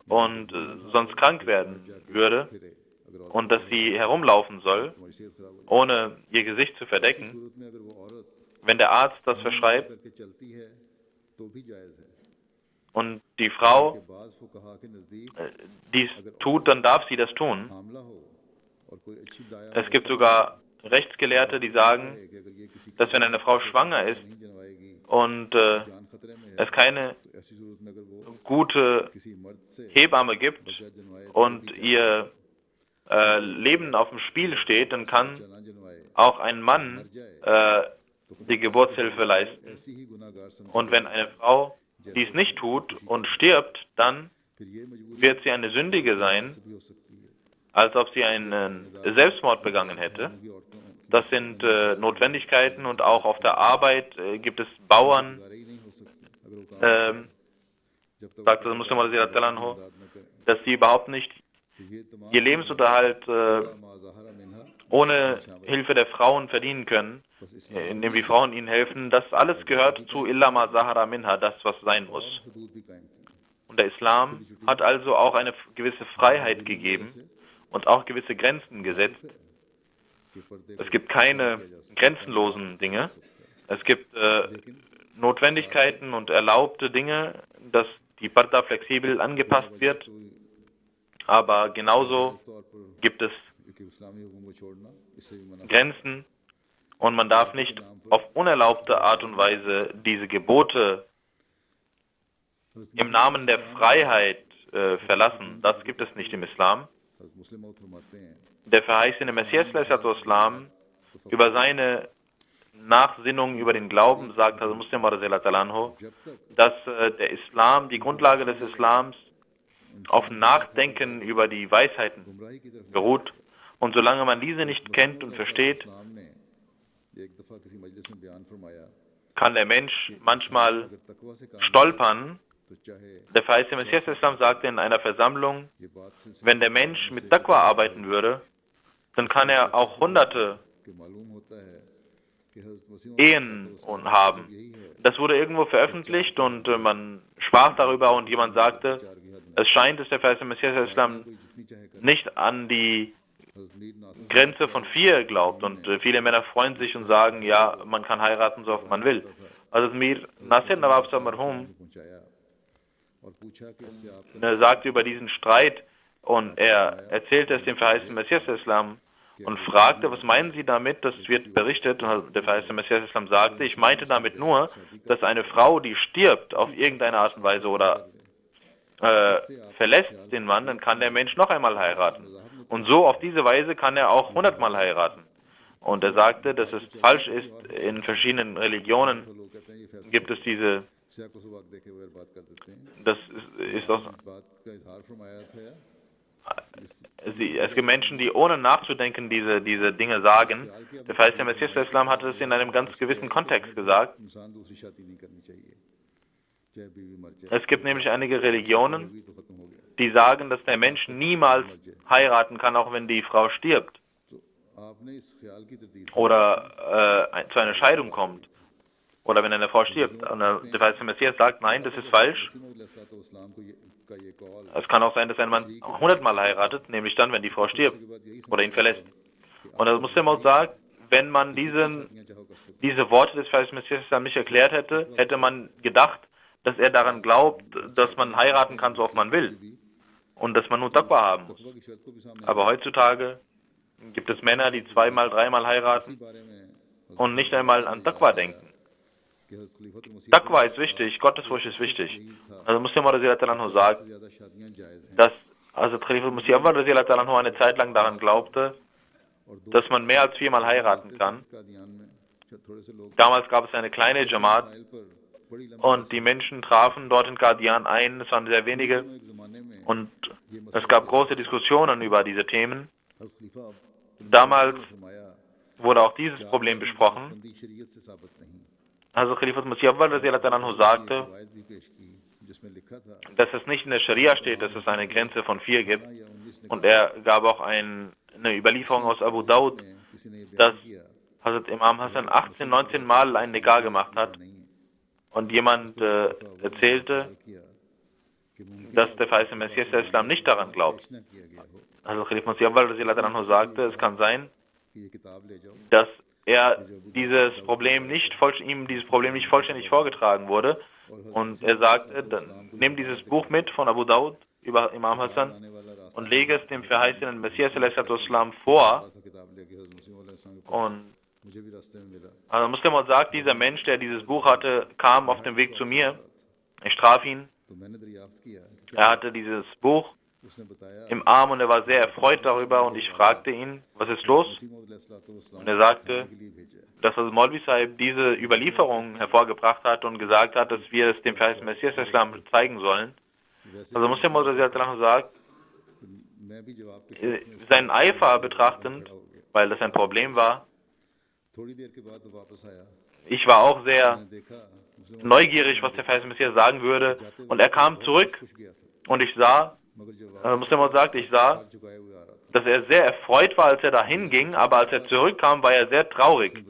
und sonst krank werden würde फिरे अगर औरत und dass sie herumlaufen soll, हमारी सेहत खराब हो ohne ihr Gesicht zu जाए verdecken. सूरत में अगर वो औरत Wenn der Arzt das verschreibt करके चलती है तो भी जायज़ है und die Frau कि बाज़ फुक़हा के नज़दीक dies tut, dann darf sie das tun. हामला हो और कोई अच्छी दाया Es gibt sogar Rechtsgelehrte, die sagen, है कि अगर ये किसी की dass wenn eine Frau schwanger ist नहीं जनवाएगी und जान खतरे में है es keine तो ऐसी सूरत में अगर वो gute किसी मर्द से Hebamme gibt बच्चा जनवाए und ihr Leben auf dem Spiel steht, dann kann ना जनवाए auch ein Mann die Geburtshilfe leisten. ऐसी ही गुनाहगार समझ Und wenn eine Frau dies nicht tut und stirbt, dann फिर ये मजबूरी wird sie eine Sündige sein, भी हो सकती है als ob sie einen Selbstmord begangen hätte. कि औरतों Das sind Notwendigkeiten und auch auf der Arbeit gibt es Bauern, गुजारा ही नहीं हो सकती अगर वो काम जब तक sagt das Muslim anhu, दाद न करे dass sie überhaupt nicht तो ये तमाम ihr Lebensunterhalt मा ज़हरा मिन्हा ohne Hilfe der Frauen verdienen können, बस इस्लाम indem die Frauen ihnen helfen. Das alles gehört zu illa ma zahara minha, das was sein muss. हदूद भी कायम की Und der Islam hat also auch eine gewisse Freiheit gegeben und auch gewisse Grenzen gesetzt. कि पर्दे Es gibt keine grenzenlosen Dinge. Es gibt Notwendigkeiten und erlaubte Dinge, dass die Parda flexibel angepasst wird. Aber genauso तौर पर gibt es कि इस्लामी हुक्म को छोड़ना इससे भी मना Grenzen und man darf nicht auf unerlaubte Art und Weise diese Gebote im Namen der Freiheit verlassen. Das gibt es nicht im Islam. हज़रत मुस्लिम मौत फरमाते हैं Der verheißene Messias Islam über seine Nachsinnung über den Glauben sagt also Muslim anhu, dass der Islam, die Grundlage des Islams auf Nachdenken über die Weisheiten beruht. Und solange man diese nicht kennt und versteht, kann der Mensch manchmal stolpern. Der verheißene Messias Islam sagte in einer Versammlung, wenn der Mensch mit Taqwa arbeiten würde, dann kann er auch hunderte Ehen haben. Das wurde irgendwo veröffentlicht und man sprach darüber und jemand sagte, es scheint, dass der verheißene Messias Islam nicht an die Grenze von 4 glaubt und viele Männer freuen sich und sagen, ja, man kann heiraten, so oft man will. Also Mir Nasir Nawab Sahib Marhum sagte über diesen Streit und er erzählte es dem verheißenen Messias Islam und fragte, was meinen Sie damit? Das wird berichtet. Und der verheißene Messias Islam sagte, ich meinte damit nur, dass eine Frau, die stirbt auf irgendeine Art und Weise oder verlässt den Mann, dann kann der Mensch noch einmal heiraten. Und so auf diese Weise kann er auch 100-mal heiraten. Und er sagte, dass es falsch ist, in verschiedenen Religionen gibt es diese, das ist auch, es gibt Menschen, die ohne nachzudenken diese Dinge sagen. Der verheißene Messias Islam hatte es in einem ganz gewissen Kontext gesagt. Es gibt nämlich einige Religionen, die sagen, dass der Mensch niemals heiraten kann, auch wenn die Frau stirbt oder zu einer Scheidung kommt oder wenn eine Frau stirbt. Und der verheißene Messias sagt, nein, das ist falsch. Es kann auch sein, dass ein Mann 100-mal heiratet, nämlich dann, wenn die Frau stirbt oder ihn verlässt. Und das Muslim auch sagt, wenn man diese Worte des verheißenen Messias nicht erklärt hätte, hätte man gedacht, dass er daran glaubt, dass man heiraten kann, so oft man will. Und dass man nur Taqwa haben muss. Aber heutzutage gibt es Männer, die 2-mal, 3-mal heiraten und nicht einmal an Taqwa denken. Taqwa ist wichtig, Gottesfurcht ist wichtig. Also Muslim anhu sagt, dass also Khalifa Masih Awwad anhu eine Zeit lang daran glaubte, dass man mehr als 4-mal heiraten kann. Damals gab es eine kleine Jamaat und die Menschen trafen dort in Qadian ein, es waren sehr wenige und es gab große Diskussionen über diese Themen. Damals wurde auch dieses Problem besprochen. Also Khalifat Masih Awwad anhu sagte, dass es nicht in der Scharia steht, dass es eine Grenze von 4 gibt. Und er gab auch eine Überlieferung aus Abu Daud, dass Hazrat Imam Hassan 18, 19 Mal ein Nikah gemacht hat. Und jemand erzählte, dass der verheißene Messias der Islam nicht daran glaubt. Also Khalifat Masih Awwad anhu sagte, es kann sein, dass ihm dieses Problem nicht vollständig vorgetragen wurde. Und er sagte, dann nimm dieses Buch mit von Abu Daud über Imam Hassan und lege es dem verheißenen Messias Islam vor. Und also Muslim sagt, dieser Mensch, der dieses Buch hatte, kam auf dem Weg zu mir. Ich traf ihn. Er hatte dieses Buch im Arm und er war sehr erfreut darüber und ich fragte ihn, was ist los? Und er sagte, dass Maulvi Sahib diese Überlieferung hervorgebracht hat und gesagt hat, dass wir es dem verheißenen Messias Islam zeigen sollen. Also Muslim sagt, seinen Eifer betrachtend, weil das ein Problem war, ich war auch sehr neugierig, was der verheißene Messias sagen würde und er kam zurück und ich sah, Muslim sagt, ich sah, dass er sehr erfreut war, als er dahin ging, aber als er zurückkam, war er sehr traurig.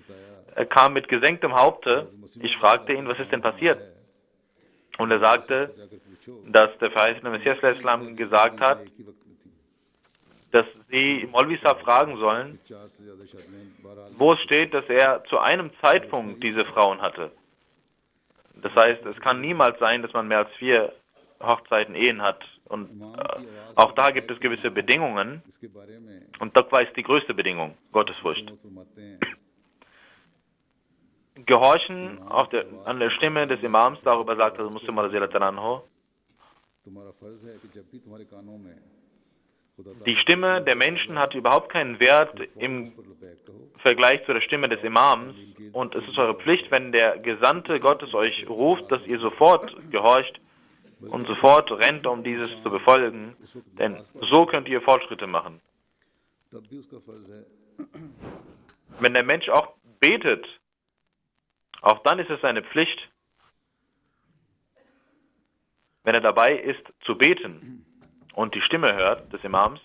Er kam mit gesenktem Haupte. Ich fragte ihn, was ist denn passiert? Und er sagte, dass der verheißene Messias Islam gesagt hat, dass sie Maulvi Sahib fragen sollen, wo es steht, dass er zu einem Zeitpunkt diese Frauen hatte. Das heißt, es kann niemals sein, dass man mehr als 4 Hochzeiten, Ehen hat. Und auch da gibt es gewisse Bedingungen. Und Taqwa ist die größte Bedingung, Gottesfurcht. Gehorchen an der Stimme des Imams, darüber sagt Muslim anhu, die Stimme der Menschen hat überhaupt keinen Wert im Vergleich zu der Stimme des Imams. Und es ist eure Pflicht, wenn der Gesandte Gottes euch ruft, dass ihr sofort gehorcht und sofort rennt, um dieses zu befolgen. Denn so könnt ihr Fortschritte machen. Wenn der Mensch auch betet, auch dann ist es seine Pflicht, wenn er dabei ist, zu beten und die Stimme hört des Imams,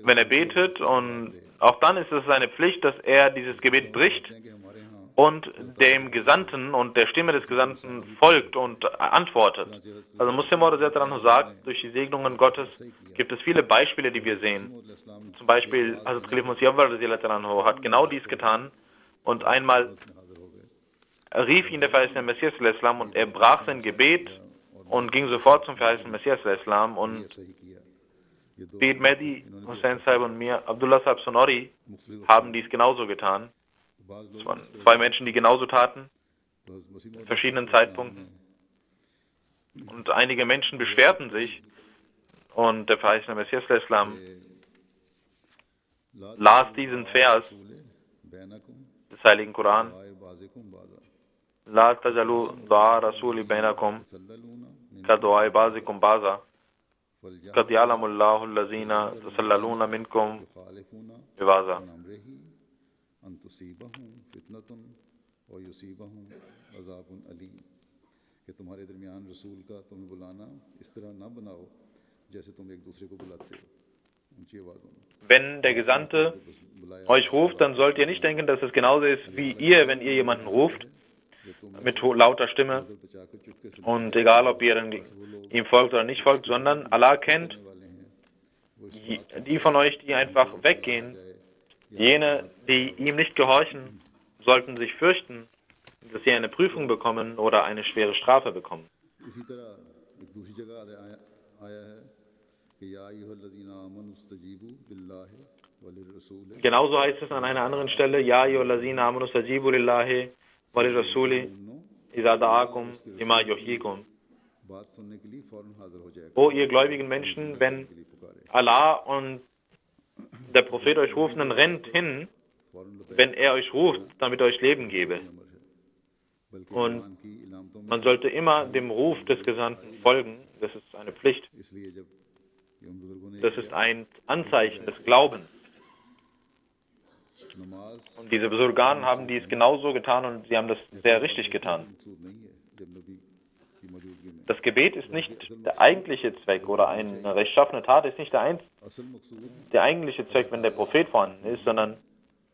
wenn er betet, und auch dann ist es seine Pflicht, dass er dieses Gebet bricht und dem Gesandten und der Stimme des Gesandten folgt und antwortet. Also Muslim sagt, durch die Segnungen Gottes gibt es viele Beispiele, die wir sehen. Zum Beispiel Hazrat Khalif Masih Awwal hat genau dies getan und einmal rief ihn der verheißene Messias und er brach sein Gebet und ging sofort zum verheißenen Messias und Sayyid Mehdi Hussain Sahib und mir, Abdullah Sahib Sonori, haben dies genauso getan. Es waren zwei Menschen, die genauso taten, in verschiedenen Zeitpunkten. Und einige Menschen beschwerten sich und der verheißene Messias las diesen Vers des Heiligen Koran: La tajalu du'a rasuli bainakum ka du'a bazikum baza qad ya'lamu Allahu allazina tasallaluna minkum biwaza. Wenn der Gesandte euch ruft, dann sollt ihr nicht denken, dass es genauso ist wie ihr, wenn ihr jemanden ruft, mit lauter Stimme. Und egal, ob ihr ihm folgt oder nicht folgt, sondern Allah kennt die von euch, die einfach weggehen. Jene, die ihm nicht gehorchen, sollten sich fürchten, dass sie eine Prüfung bekommen oder eine schwere Strafe bekommen. Genauso heißt es an einer anderen Stelle: Ja ayyuhallazina amanu stajibu lillahi wa lirrasuli idha da'akum lima yuhyikum. O ihr gläubigen Menschen, wenn Allah und der Prophet euch rufen, dann rennt hin, wenn er euch ruft, damit er euch Leben gebe. Und man sollte immer dem Ruf des Gesandten folgen. Das ist eine Pflicht. Das ist ein Anzeichen des Glaubens. Und diese Busurgan haben dies genauso getan und sie haben das sehr richtig getan. Das Gebet ist nicht der eigentliche Zweck oder eine rechtschaffene Tat ist nicht der eigentliche Zweck, wenn der Prophet vorhanden ist, sondern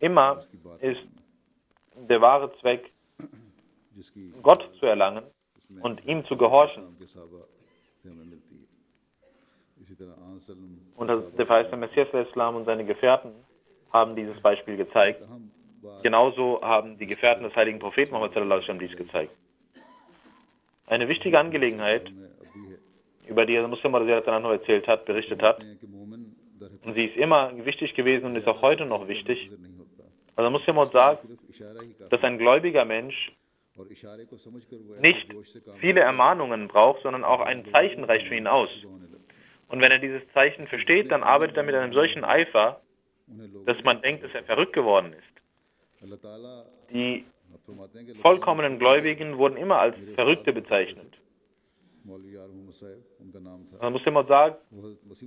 immer ist der wahre Zweck, Gott zu erlangen und ihm zu gehorchen. Und der verheißene Messias und seine Gefährten haben dieses Beispiel gezeigt. Genauso haben die Gefährten des heiligen Propheten Muhammad dies gezeigt. Eine wichtige Angelegenheit, über die Muslim erzählt hat, berichtet hat, und sie ist immer wichtig gewesen und ist auch heute noch wichtig. Also Muslim sagt, dass ein gläubiger Mensch nicht viele Ermahnungen braucht, sondern auch ein Zeichen reicht für ihn aus. Und wenn er dieses Zeichen versteht, dann arbeitet er mit einem solchen Eifer, dass man denkt, dass er verrückt geworden ist. Die vollkommenen Gläubigen wurden immer als Verrückte bezeichnet. Man muss immer sagen,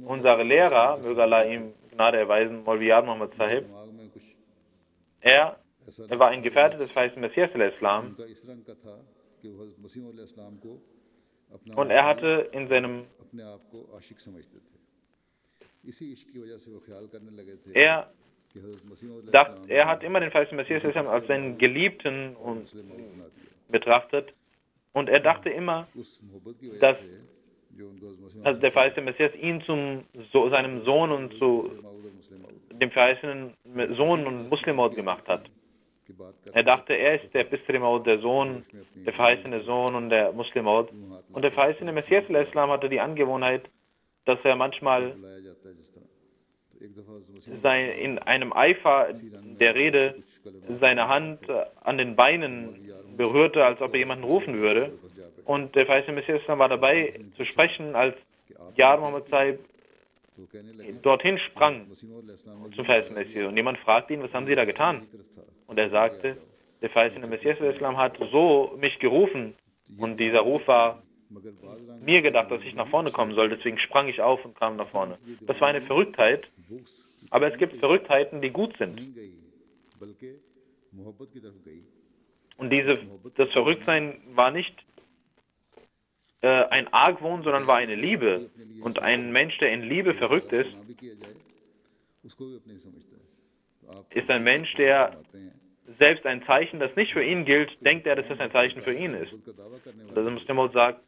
unser Lehrer, möge Allah ihm Gnade erweisen, Maulvi Yar Muhammad Sahib, er war ein Gefährte des verheißenen Messias und er hatte in seinem er hat immer den verheißenen Messias als seinen Geliebten betrachtet und er dachte immer, dass der verheißene Messias ihn zu seinem Sohn und zu dem verheißenen Sohn und Muslimmaud gemacht hat. Er dachte, er ist der Bisri-Maud, der Sohn, der verheißene Sohn und der Muslimmaud. Und der verheißene Messias hatte die Angewohnheit, dass er manchmal in einem Eifer der Rede seine Hand an den Beinen berührte, als ob er jemanden rufen würde. Und der verheißene Messias war dabei zu sprechen, als Yar Muhammad Sahib dorthin sprang zum verheißenen Messias. Und jemand fragte ihn, was haben Sie da getan? Und er sagte, der verheißene Messias hat so mich gerufen und dieser Ruf war mir gedacht, dass ich nach vorne kommen soll, deswegen sprang ich auf und kam nach vorne. Das war eine Verrücktheit, aber es gibt Verrücktheiten, die gut sind. Und das Verrücktsein war nicht ein Argwohn, sondern war eine Liebe. Und ein Mensch, der in Liebe verrückt ist, ist ein Mensch, der selbst ein Zeichen, das nicht für ihn gilt, denkt er, dass es ein Zeichen für ihn ist. Und der Muslim sagt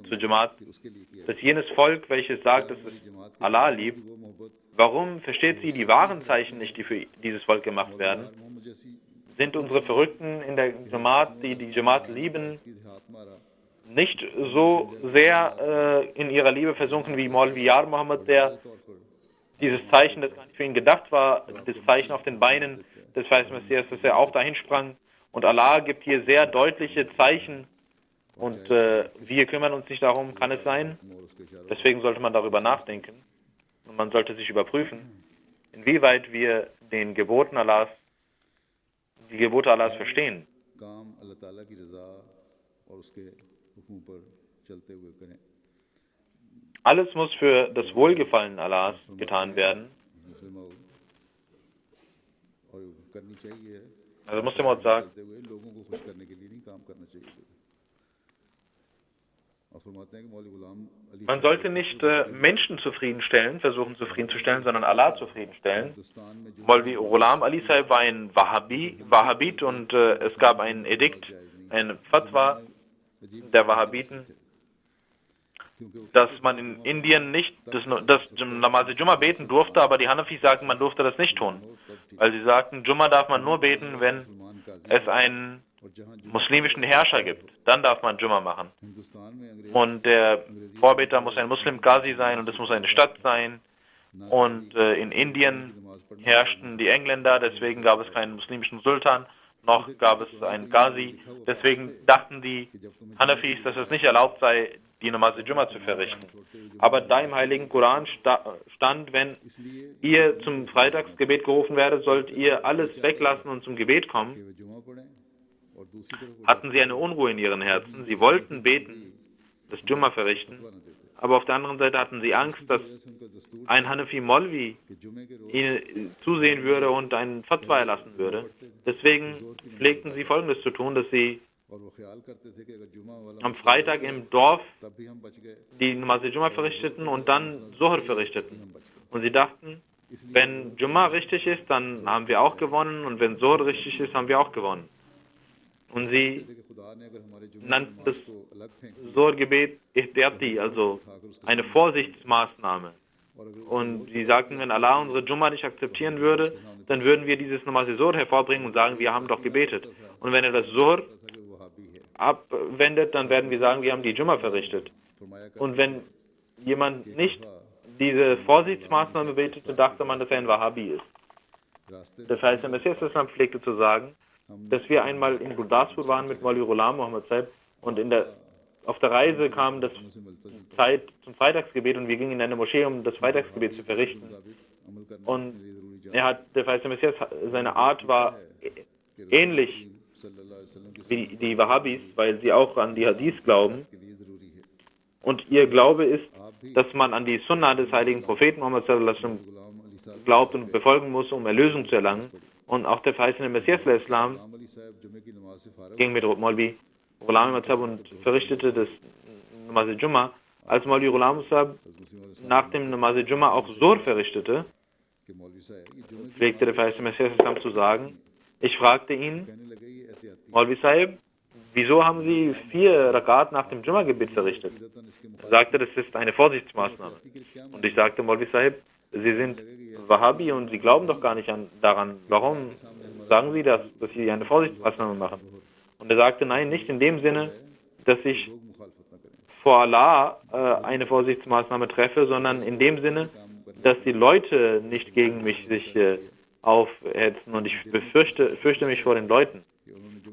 zu Jamaat, dass jenes Volk, welches sagt, dass es Allah liebt, warum versteht sie die wahren Zeichen nicht, die für dieses Volk gemacht werden? Sind unsere Verrückten in der Jamaat, die die Jamaat lieben, nicht so sehr in ihrer Liebe versunken wie Maulvi Yar Muhammad, der dieses Zeichen, das gar nicht für ihn gedacht war, das Zeichen auf den Beinen des verheißenen Messias, dass er auch dahin sprang. Und Allah gibt hier sehr deutliche Zeichen und wir kümmern uns nicht darum, kann es sein? Deswegen sollte man darüber nachdenken und man sollte sich überprüfen, inwieweit wir die Gebote Allahs verstehen. Alles muss für das Wohlgefallen Allahs getan werden. Also Muslim sagt, man sollte nicht Menschen zufriedenstellen, versuchen zufriedenzustellen, sondern Allah zufriedenstellen. Maulvi Ghulam Ali Sahib war ein Wahhabit und es gab ein Edikt, ein Fatwa der Wahhabiten, dass man in Indien nicht das Namaz Jumma beten durfte, aber die Hanafis sagten, man durfte das nicht tun. Weil sie sagten, Jumma darf man nur beten, wenn es einen muslimischen Herrscher gibt. Dann darf man Jumma machen. Und der Vorbeter muss ein Muslim Qazi sein und es muss eine Stadt sein. Und in Indien herrschten die Engländer, deswegen gab es keinen muslimischen Sultan, noch gab es einen Qazi. Deswegen dachten die Hanafis, dass es nicht erlaubt sei, die Namaz Jumma zu verrichten. Aber da im Heiligen Koran stand, wenn ihr zum Freitagsgebet gerufen werdet, sollt ihr alles weglassen und zum Gebet kommen. Hatten sie eine Unruhe in ihren Herzen. Sie wollten beten, das Jumma verrichten, aber auf der anderen Seite hatten sie Angst, dass ein Hanafi Maulvi ihnen zusehen würde und einen Fatwa erlassen würde. Deswegen pflegten sie Folgendes zu tun, dass sie am Freitag im Dorf die Namaz Jumma verrichteten und dann Zuhr verrichteten. Und sie dachten, wenn Jumma richtig ist, dann haben wir auch gewonnen und wenn Zuhr richtig ist, haben wir auch gewonnen. Und sie nannten das Zuhr-Gebet Ihtiyati, also eine Vorsichtsmaßnahme. Und sie sagten, wenn Allah unsere Jumma nicht akzeptieren würde, dann würden wir dieses Namaz Zuhr hervorbringen und sagen, wir haben doch gebetet. Und wenn er das Zuhr abwendet, dann werden wir sagen, wir haben die Jumma verrichtet. Und wenn jemand nicht diese Vorsichtsmaßnahme betete, dachte man, dass er ein Wahhabi ist. Das heißt, der Messias pflegte zu sagen, dass wir einmal in Gurdaspur waren mit Maulvi Ghulam Muhammad Sahib und auf der Reise kam das Zeit zum Freitagsgebet und wir gingen in eine Moschee, um das Freitagsgebet zu verrichten. Und der verheißene Messias, seine Art war ähnlich wie die Wahhabis, weil sie auch an die Hadith glauben. Und ihr Glaube ist, dass man an die Sunna des heiligen Propheten Muhammad sallallahu alaihi wasallam glaubt und befolgen muss, um Erlösung zu erlangen. Und auch der verheißene Messias al-Islam ging mit Maulvi Ghulam und verrichtete das Namaz Jumma. Als Maulvi Ghulam nach dem Namaz Jumma auch Zuhr verrichtete, pflegte der verheißene Messias al-Islam zu sagen, ich fragte ihn, Maulvi Sahib, wieso haben Sie 4 Rakat nach dem Jumma-Gebet verrichtet? Er sagte, das ist eine Vorsichtsmaßnahme. Und ich sagte, Maulvi Sahib, Sie sind Wahhabi und Sie glauben doch gar nicht daran. Warum sagen Sie das, dass Sie eine Vorsichtsmaßnahme machen? Und er sagte, nein, nicht in dem Sinne, dass ich vor Allah eine Vorsichtsmaßnahme treffe, sondern in dem Sinne, dass die Leute nicht gegen mich sich aufhetzen und ich fürchte mich vor den Leuten.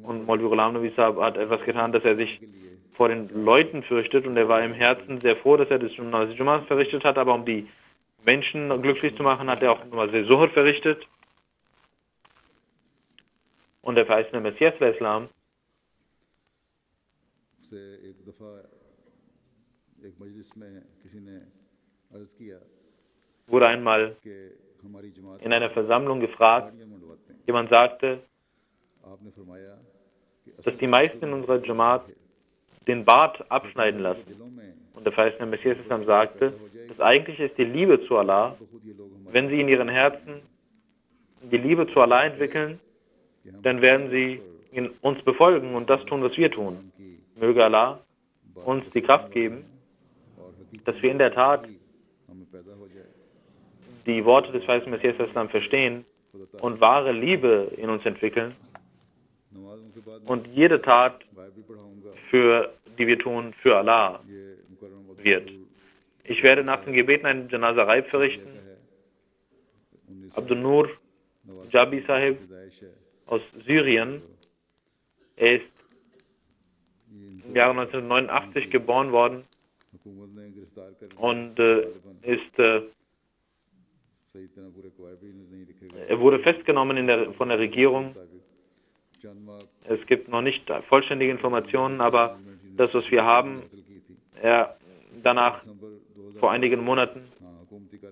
Und Maulvi Ghulam Nabi Sahib hat etwas getan, dass er sich vor den Leuten fürchtet und er war im Herzen sehr froh, dass er das Jum'ah verrichtet hat, aber um die Menschen glücklich zu machen, hat er auch Namaz Zuhr verrichtet. Und der verheißene Messias Islam wurde einmal in einer Versammlung gefragt. Jemand sagte, dass die meisten in unserer Jamaat den Bart abschneiden lassen. Und der verheißene Messias Islam sagte, das eigentliche ist die Liebe zu Allah. Wenn sie in ihren Herzen die Liebe zu Allah entwickeln, dann werden sie uns befolgen und das tun, was wir tun. Möge Allah uns die Kraft geben, dass wir in der Tat die Worte des verheißenen Messias Islam verstehen und wahre Liebe in uns entwickeln und jede Tat, die wir tun, für Allah wird. Ich werde nach den Gebeten einen Janaza Raib verrichten. Abdul Nur Jabi Sahib aus Syrien. Er ist im Jahre 1989 geboren worden und er wurde festgenommen von der Regierung. Es gibt noch nicht vollständige Informationen, aber das, was wir haben, danach, vor einigen Monaten,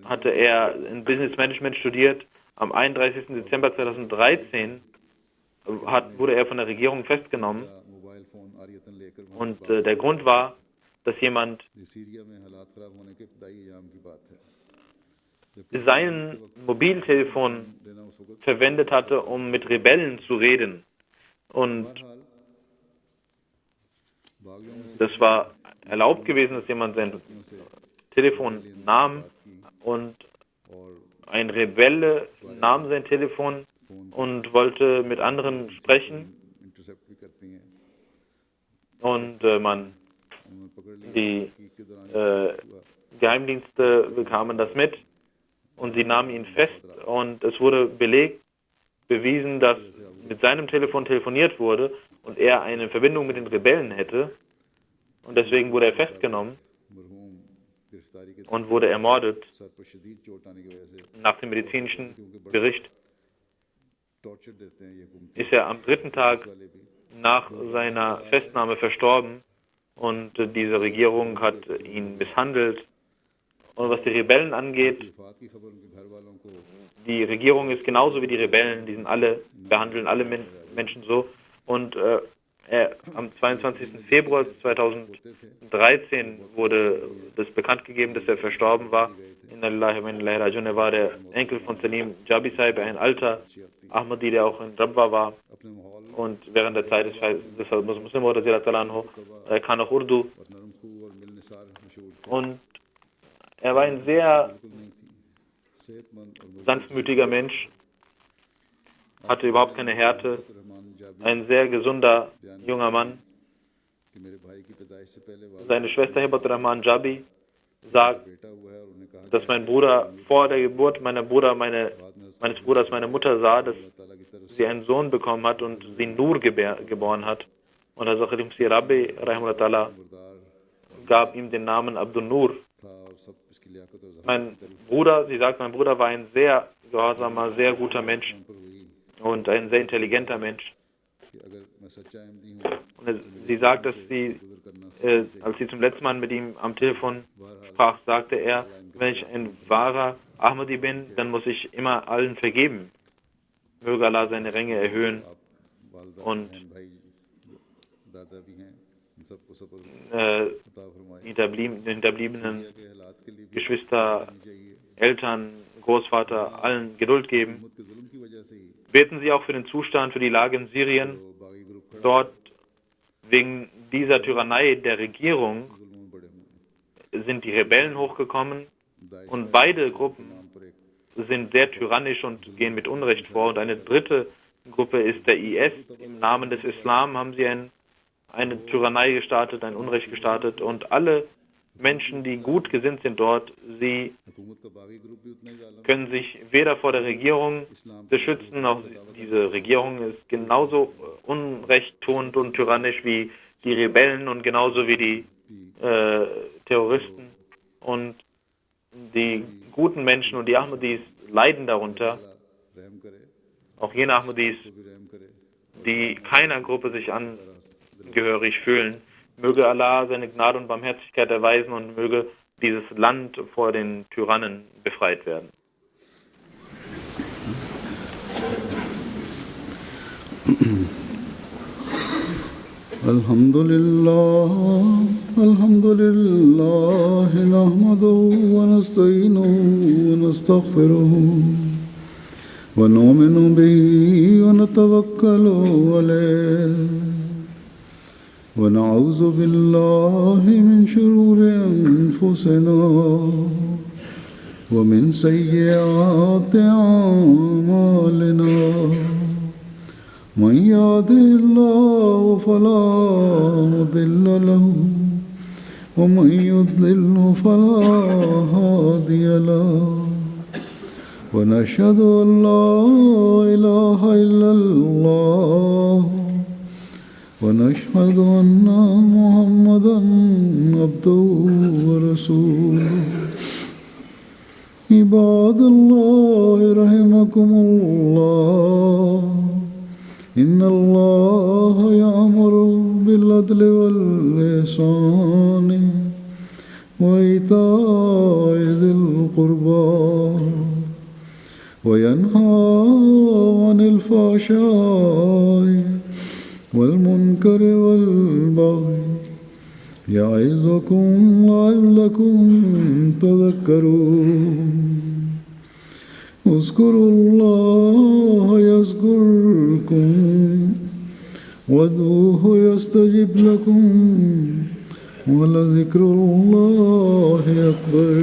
hatte er in Business Management studiert. Am 31. Dezember 2013 wurde er von der Regierung festgenommen. Und der Grund war, dass jemand sein Mobiltelefon verwendet hatte, um mit Rebellen zu reden. Und das war erlaubt gewesen, dass jemand sein Telefon nahm und ein Rebelle nahm sein Telefon und wollte mit anderen sprechen. Und die Geheimdienste bekamen das mit und sie nahmen ihn fest und es wurde bewiesen, dass mit seinem Telefon telefoniert wurde und er eine Verbindung mit den Rebellen hätte und deswegen wurde er festgenommen und wurde ermordet. Nach dem medizinischen Bericht ist er am 3. Tag nach seiner Festnahme verstorben und diese Regierung hat ihn misshandelt. Und was die Rebellen angeht, die Regierung ist genauso wie die Rebellen, behandeln alle Menschen so. Und am 22. Februar 2013 wurde das bekannt gegeben, dass er verstorben war. Er war der Enkel von Salim Jabi Sahib, ein alter Ahmadi, der auch in Rabwa war. Und während der Zeit des Muslims, er kann auch Urdu. Und er war ein sehr sanftmütiger Mensch, hatte überhaupt keine Härte, ein sehr gesunder junger Mann. Seine Schwester Hibat Rahman Jabi sagt, dass mein Bruder vor der Geburt meines Bruders meine Mutter sah, dass sie einen Sohn bekommen hat und sie Nur geboren hat. Und Hazrat Khadim Si Rabbi Rahimahullah gab ihm den Namen Abdul Nur. Mein Bruder war ein sehr gehorsamer, sehr guter Mensch und ein sehr intelligenter Mensch. Und sie sagt, dass als sie zum letzten Mal mit ihm am Telefon sprach, sagte er, wenn ich ein wahrer Ahmadi bin, dann muss ich immer allen vergeben. Möge Allah seine Ränge erhöhen und hinterbliebenen Geschwister, Eltern, Großvater, allen Geduld geben. Beten Sie auch für den Zustand, für die Lage in Syrien. Dort wegen dieser Tyrannei der Regierung sind die Rebellen hochgekommen und beide Gruppen sind sehr tyrannisch und gehen mit Unrecht vor. Und eine dritte Gruppe ist der IS. Im Namen des Islam haben sie eine Tyrannei gestartet, ein Unrecht gestartet und alle Menschen, die gut gesinnt sind dort, sie हुकूमत का बागी ग्रुप भी उतना ही जालिम können sich weder vor der Regierung beschützen, noch diese Regierung ist genauso unrechttuend und tyrannisch wie die Rebellen und genauso wie die Terroristen. Und die guten Menschen und die Ahmadis leiden darunter, रहम करे auch jene Ahmadis, भी रहम करे die keiner Gruppe sich angehörig fühlen. Möge Allah seine Gnade und Barmherzigkeit erweisen und möge dieses Land vor den Tyrannen befreit werden. Alhamdulillah, nahmaduhu wa nasta'inuhu wa nastaghfiruhu wa nu'minu bihi wa natawakkalu alayhi wa na'udhu billahi min shururi anfusina wa min sayyiati a'malina. من يهده الله فلا مضل له ومن يضلل فلا هادي له ونشهد أن لا إله إلا الله ونشهد أن محمدا عبده ورسوله. عباد الله رحمكم الله، إن الله يأمر بالعدل والإحسان وإيتاء ذي القربى وينهى عن الفحشاء والمنكر والبغي يعظكم لعلكم تذكرون. اذكروا الله يذكركم وادعوه يستجب لكم ولذكر الله أكبر.